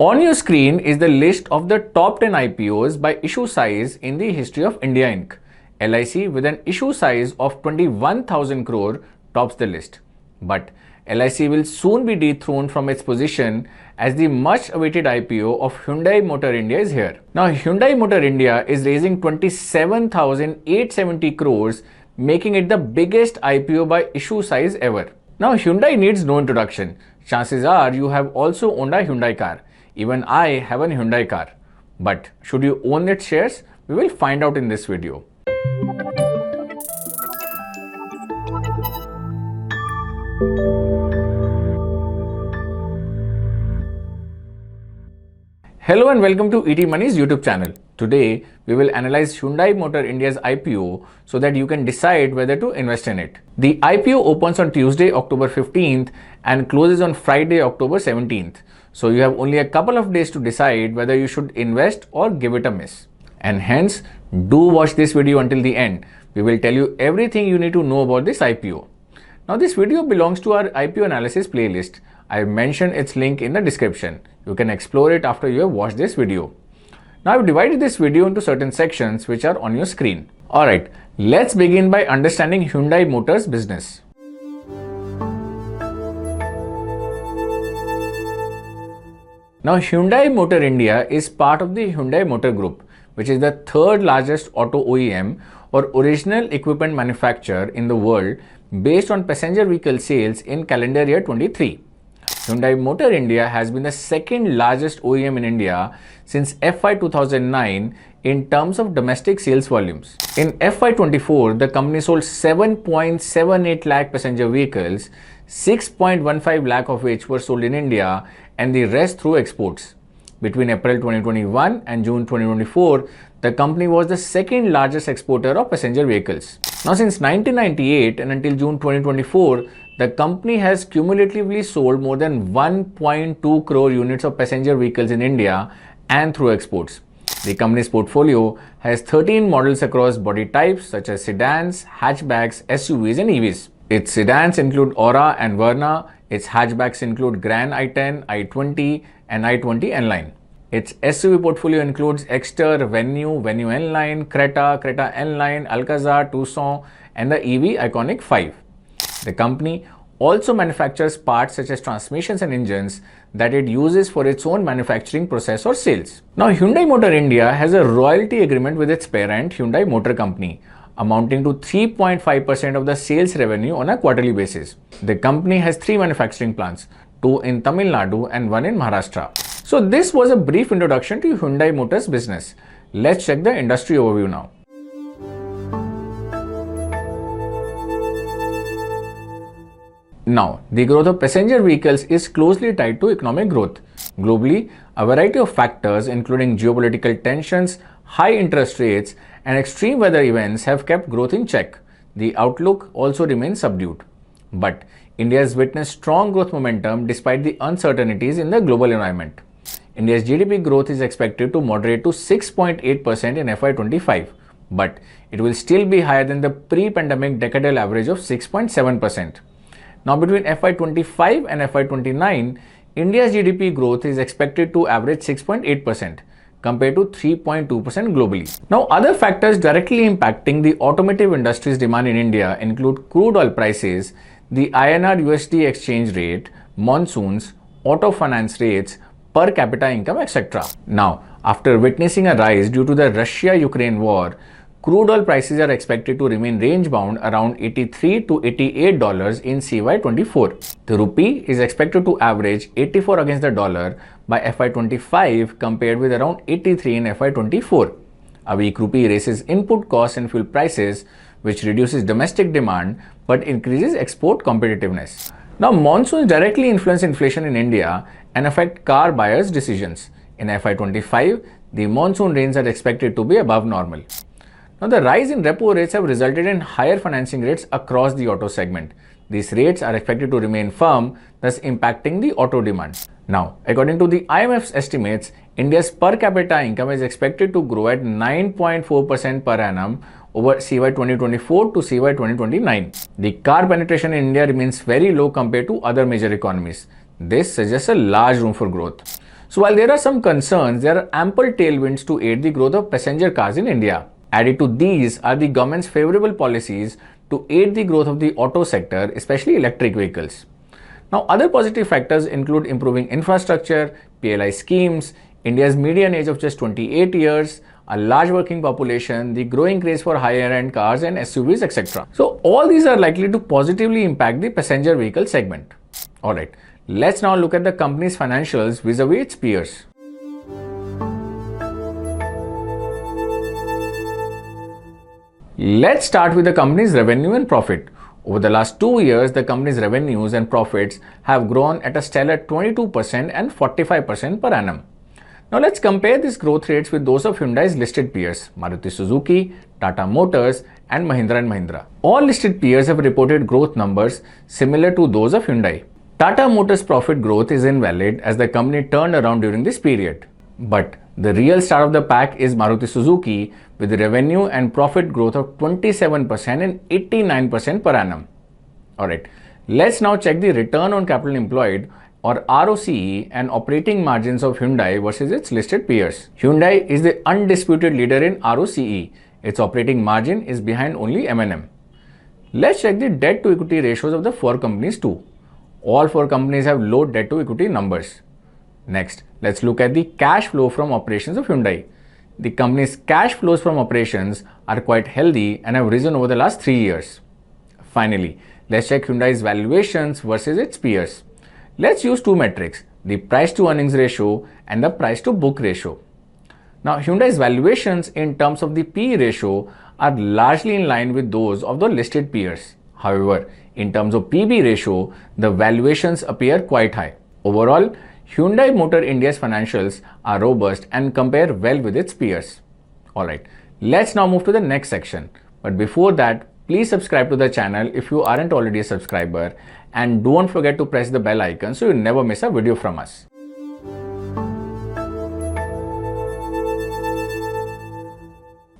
On your screen is the list of the top 10 IPOs by issue size in the history of India Inc. LIC with an issue size of 21,000 crore tops the list. But LIC will soon be dethroned from its position as the much awaited IPO of Hyundai Motor India is here. Now Hyundai Motor India is raising 27,870 crores, making it the biggest IPO by issue size ever. Now Hyundai needs no introduction. Chances are you have also owned a Hyundai car. Even I have a Hyundai car. But should you own its shares? We will find out in this video. Hello and welcome to ET Money's YouTube channel. Today, we will analyze Hyundai Motor India's IPO so that you can decide whether to invest in it. The IPO opens on Tuesday, October 15th and closes on Friday, October 17th. So you have only a couple of days to decide whether you should invest or give it a miss. And hence, do watch this video until the end. We will tell you everything you need to know about this IPO. Now this video belongs to our IPO analysis playlist. I have mentioned its link in the description. You can explore it after you have watched this video. Now I've divided this video into certain sections which are on your screen. Alright, let's begin by understanding Hyundai Motors business. Now Hyundai Motor India is part of the Hyundai Motor Group, which is the third largest auto OEM or original equipment manufacturer in the world based on passenger vehicle sales in calendar year 23. Hyundai Motor India has been the second largest OEM in India since FY 2009 in terms of domestic sales volumes. In FY 24, the company sold 7.78 lakh passenger vehicles, 6.15 lakh of which were sold in India and the rest through exports. Between April 2021 and June 2024, the company was the second largest exporter of passenger vehicles. Now since 1998 and until June 2024, the company has cumulatively sold more than 1.2 crore units of passenger vehicles in India and through exports. The company's portfolio has 13 models across body types such as sedans, hatchbacks, SUVs and EVs. Its sedans include Aura and Verna. Its hatchbacks include Grand i10, i20 and i20 N-Line. Its SUV portfolio includes Exter, Venue, Venue N-Line, Creta, Creta N-Line, Alcazar, Tucson and the EV Iconic 5. The company also manufactures parts such as transmissions and engines that it uses for its own manufacturing process or sales. Now Hyundai Motor India has a royalty agreement with its parent Hyundai Motor Company, amounting to 3.5% of the sales revenue on a quarterly basis. The company has 3 manufacturing plants, 2 in Tamil Nadu and 1 in Maharashtra. So this was a brief introduction to Hyundai Motors business. Let's check the industry overview now. Now, the growth of passenger vehicles is closely tied to economic growth. Globally, a variety of factors including geopolitical tensions, high interest rates and extreme weather events have kept growth in check. The outlook also remains subdued. But India has witnessed strong growth momentum despite the uncertainties in the global environment. India's GDP growth is expected to moderate to 6.8% in FY 25, but it will still be higher than the pre-pandemic decadal average of 6.7%. Now between FY 25 and FY 29, India's GDP growth is expected to average 6.8% compared to 3.2% globally. Now other factors directly impacting the automotive industry's demand in India include crude oil prices, the INR USD exchange rate, monsoons, auto finance rates, per capita income, etc. Now, after witnessing a rise due to the Russia-Ukraine war, crude oil prices are expected to remain range-bound around $83 to $88 in CY24. The rupee is expected to average 84 against the dollar by FY25 compared with around 83 in FY24. A weak rupee raises input costs and fuel prices, which reduces domestic demand but increases export competitiveness. Now, monsoons directly influence inflation in India and affect car buyers' decisions. In FY25, the monsoon rains are expected to be above normal. Now, the rise in repo rates have resulted in higher financing rates across the auto segment. These rates are expected to remain firm, thus impacting the auto demand. Now, according to the IMF's estimates, India's per capita income is expected to grow at 9.4% per annum over CY 2024 to CY 2029. The car penetration in India remains very low compared to other major economies. This suggests a large room for growth. So while there are some concerns, there are ample tailwinds to aid the growth of passenger cars in India. Added to these are the government's favorable policies to aid the growth of the auto sector, especially electric vehicles. Now, other positive factors include improving infrastructure, PLI schemes, India's median age of just 28 years, a large working population, the growing craze for higher end cars and SUVs, etc. So, all these are likely to positively impact the passenger vehicle segment. Alright, let's now look at the company's financials vis-a-vis its peers. Let's start with the company's revenue and profit. Over the last 2 years, the company's revenues and profits have grown at a stellar 22% and 45% per annum. Now let's compare these growth rates with those of Hyundai's listed peers, Maruti Suzuki, Tata Motors and Mahindra & Mahindra. All listed peers have reported growth numbers similar to those of Hyundai. Tata Motors' profit growth is invalid as the company turned around during this period. But the real star of the pack is Maruti Suzuki with revenue and profit growth of 27% and 89% per annum. Alright, let's now check the return on capital employed or ROCE and operating margins of Hyundai versus its listed peers. Hyundai is the undisputed leader in ROCE. Its operating margin is behind only M&M. Let's check the debt to equity ratios of the 4 companies too. All 4 companies have low debt to equity numbers. Next, let's look at the cash flow from operations of Hyundai. The company's cash flows from operations are quite healthy and have risen over the last 3 years. Finally, let's check Hyundai's valuations versus its peers. Let's use 2 metrics, the price to earnings ratio and the price to book ratio. Now, Hyundai's valuations in terms of the PE ratio are largely in line with those of the listed peers. However, in terms of PB ratio, the valuations appear quite high. Overall, Hyundai Motor India's financials are robust and compare well with its peers. Alright, let's now move to the next section. But before that, please subscribe to the channel if you aren't already a subscriber and don't forget to press the bell icon so you never miss a video from us.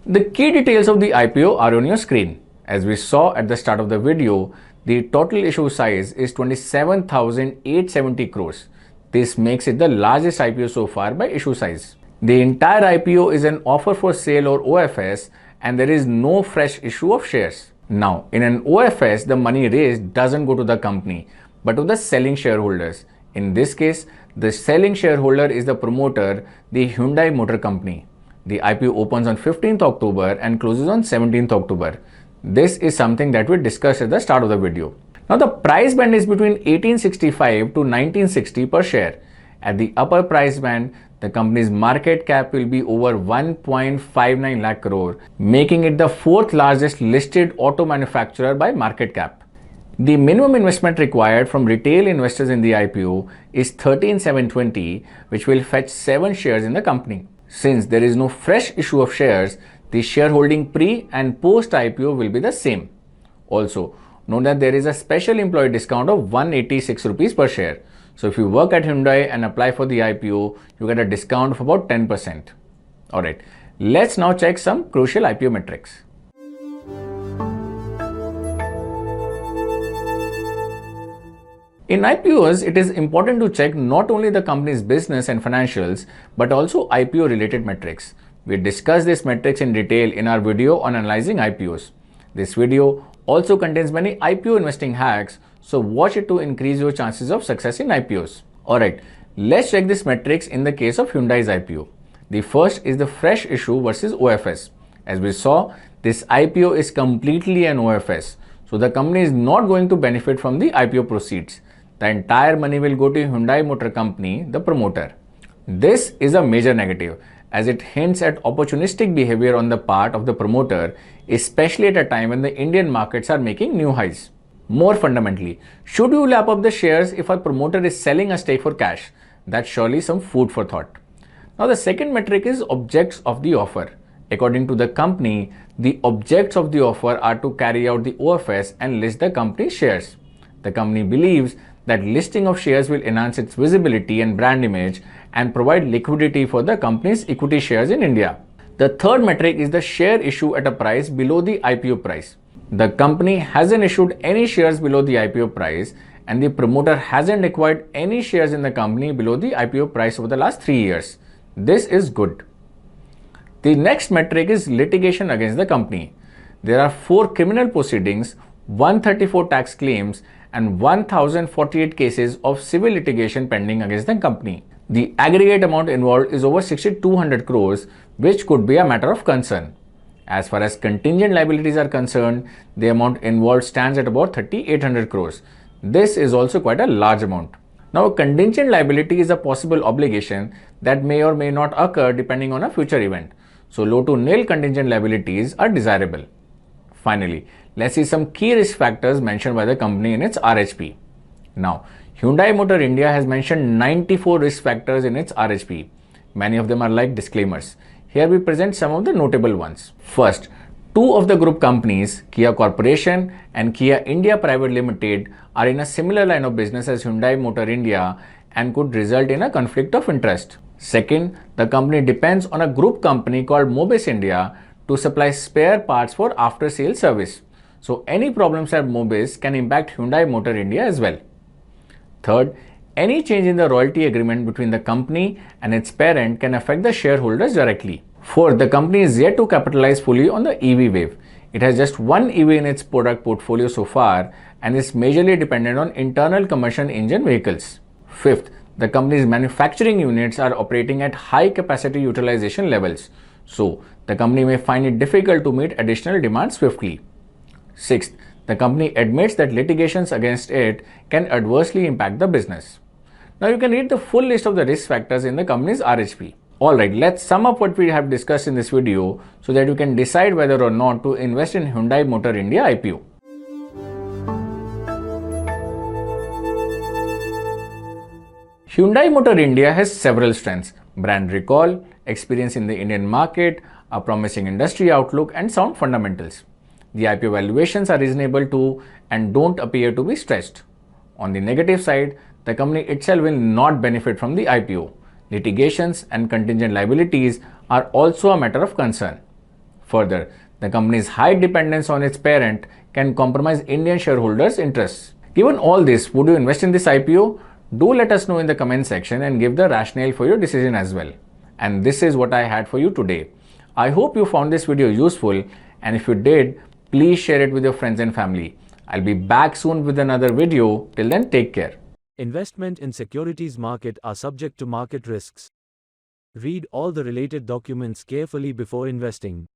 The key details of the IPO are on your screen. As we saw at the start of the video, the total issue size is 27,870 crores. This makes it the largest IPO so far by issue size. The entire IPO is an offer for sale or OFS and there is no fresh issue of shares. Now, in an OFS, the money raised doesn't go to the company, but to the selling shareholders. In this case, the selling shareholder is the promoter, the Hyundai Motor Company. The IPO opens on 15th October and closes on 17th October. This is something that we discussed at the start of the video. Now the price band is between 1865 to 1960 per share. At the upper price band, the company's market cap will be over 1.59 lakh crore, making it the 4th largest listed auto manufacturer by market cap. The minimum investment required from retail investors in the IPO is 13,720, which will fetch 7 shares in the company. Since there is no fresh issue of shares, the shareholding pre and post IPO will be the same. Also, note that there is a special employee discount of 186 rupees per share. So if you work at Hyundai and apply for the IPO, you get a discount of about 10%. Alright, let's now check some crucial IPO metrics. In IPOs, it is important to check not only the company's business and financials, but also IPO related metrics. We discussed these metrics in detail in our video on analyzing IPOs. This video also contains many IPO investing hacks, so watch it to increase your chances of success in IPOs. Alright, let's check these metrics in the case of Hyundai's IPO. The first is the fresh issue versus OFS. As we saw, this IPO is completely an OFS, so the company is not going to benefit from the IPO proceeds. The entire money will go to Hyundai Motor Company, the promoter. This is a major negative, as it hints at opportunistic behavior on the part of the promoter, especially at a time when the Indian markets are making new highs. More fundamentally, should you lap up the shares if a promoter is selling a stake for cash? That's surely some food for thought. Now the second metric is objects of the offer. According to the company, the objects of the offer are to carry out the OFS and list the company's shares. The company believes that listing of shares will enhance its visibility and brand image and provide liquidity for the company's equity shares in India. The third metric is the share issue at a price below the IPO price. The company hasn't issued any shares below the IPO price and the promoter hasn't acquired any shares in the company below the IPO price over the last 3 years. This is good. The next metric is litigation against the company. There are 4 criminal proceedings, 134 tax claims, and 1048 cases of civil litigation pending against the company. The aggregate amount involved is over 6,200 crores, which could be a matter of concern. As far as contingent liabilities are concerned, the amount involved stands at about 3,800 crores. This is also quite a large amount. Now, a contingent liability is a possible obligation that may or may not occur depending on a future event. So, low to nil contingent liabilities are desirable. Finally, let's see some key risk factors mentioned by the company in its RHP. Now, Hyundai Motor India has mentioned 94 risk factors in its RHP. Many of them are like disclaimers. Here we present some of the notable ones. First, 2 of the group companies, Kia Corporation and Kia India Private Limited, are in a similar line of business as Hyundai Motor India and could result in a conflict of interest. Second, the company depends on a group company called Mobis India to supply spare parts for after-sales service. So any problems at Mobis can impact Hyundai Motor India as well. Third, any change in the royalty agreement between the company and its parent can affect the shareholders directly. Fourth, the company is yet to capitalize fully on the EV wave. It has just one EV in its product portfolio so far and is majorly dependent on internal combustion engine vehicles. Fifth, the company's manufacturing units are operating at high capacity utilization levels. So, the company may find it difficult to meet additional demand swiftly. Sixth, the company admits that litigations against it can adversely impact the business. Now you can read the full list of the risk factors in the company's RHP. Alright, let's sum up what we have discussed in this video so that you can decide whether or not to invest in Hyundai Motor India IPO. Hyundai Motor India has several strengths: brand recall, experience in the Indian market, a promising industry outlook, and sound fundamentals. The IPO valuations are reasonable too and don't appear to be stretched. On the negative side, the company itself will not benefit from the IPO. Litigations and contingent liabilities are also a matter of concern. Further, the company's high dependence on its parent can compromise Indian shareholders' interests. Given all this, would you invest in this IPO? Do let us know in the comment section and give the rationale for your decision as well. And this is what I had for you today. I hope you found this video useful, and if you did, please share it with your friends and family. I'll be back soon with another video. Till then, take care. Investment in securities market are subject to market risks. Read all the related documents carefully before investing.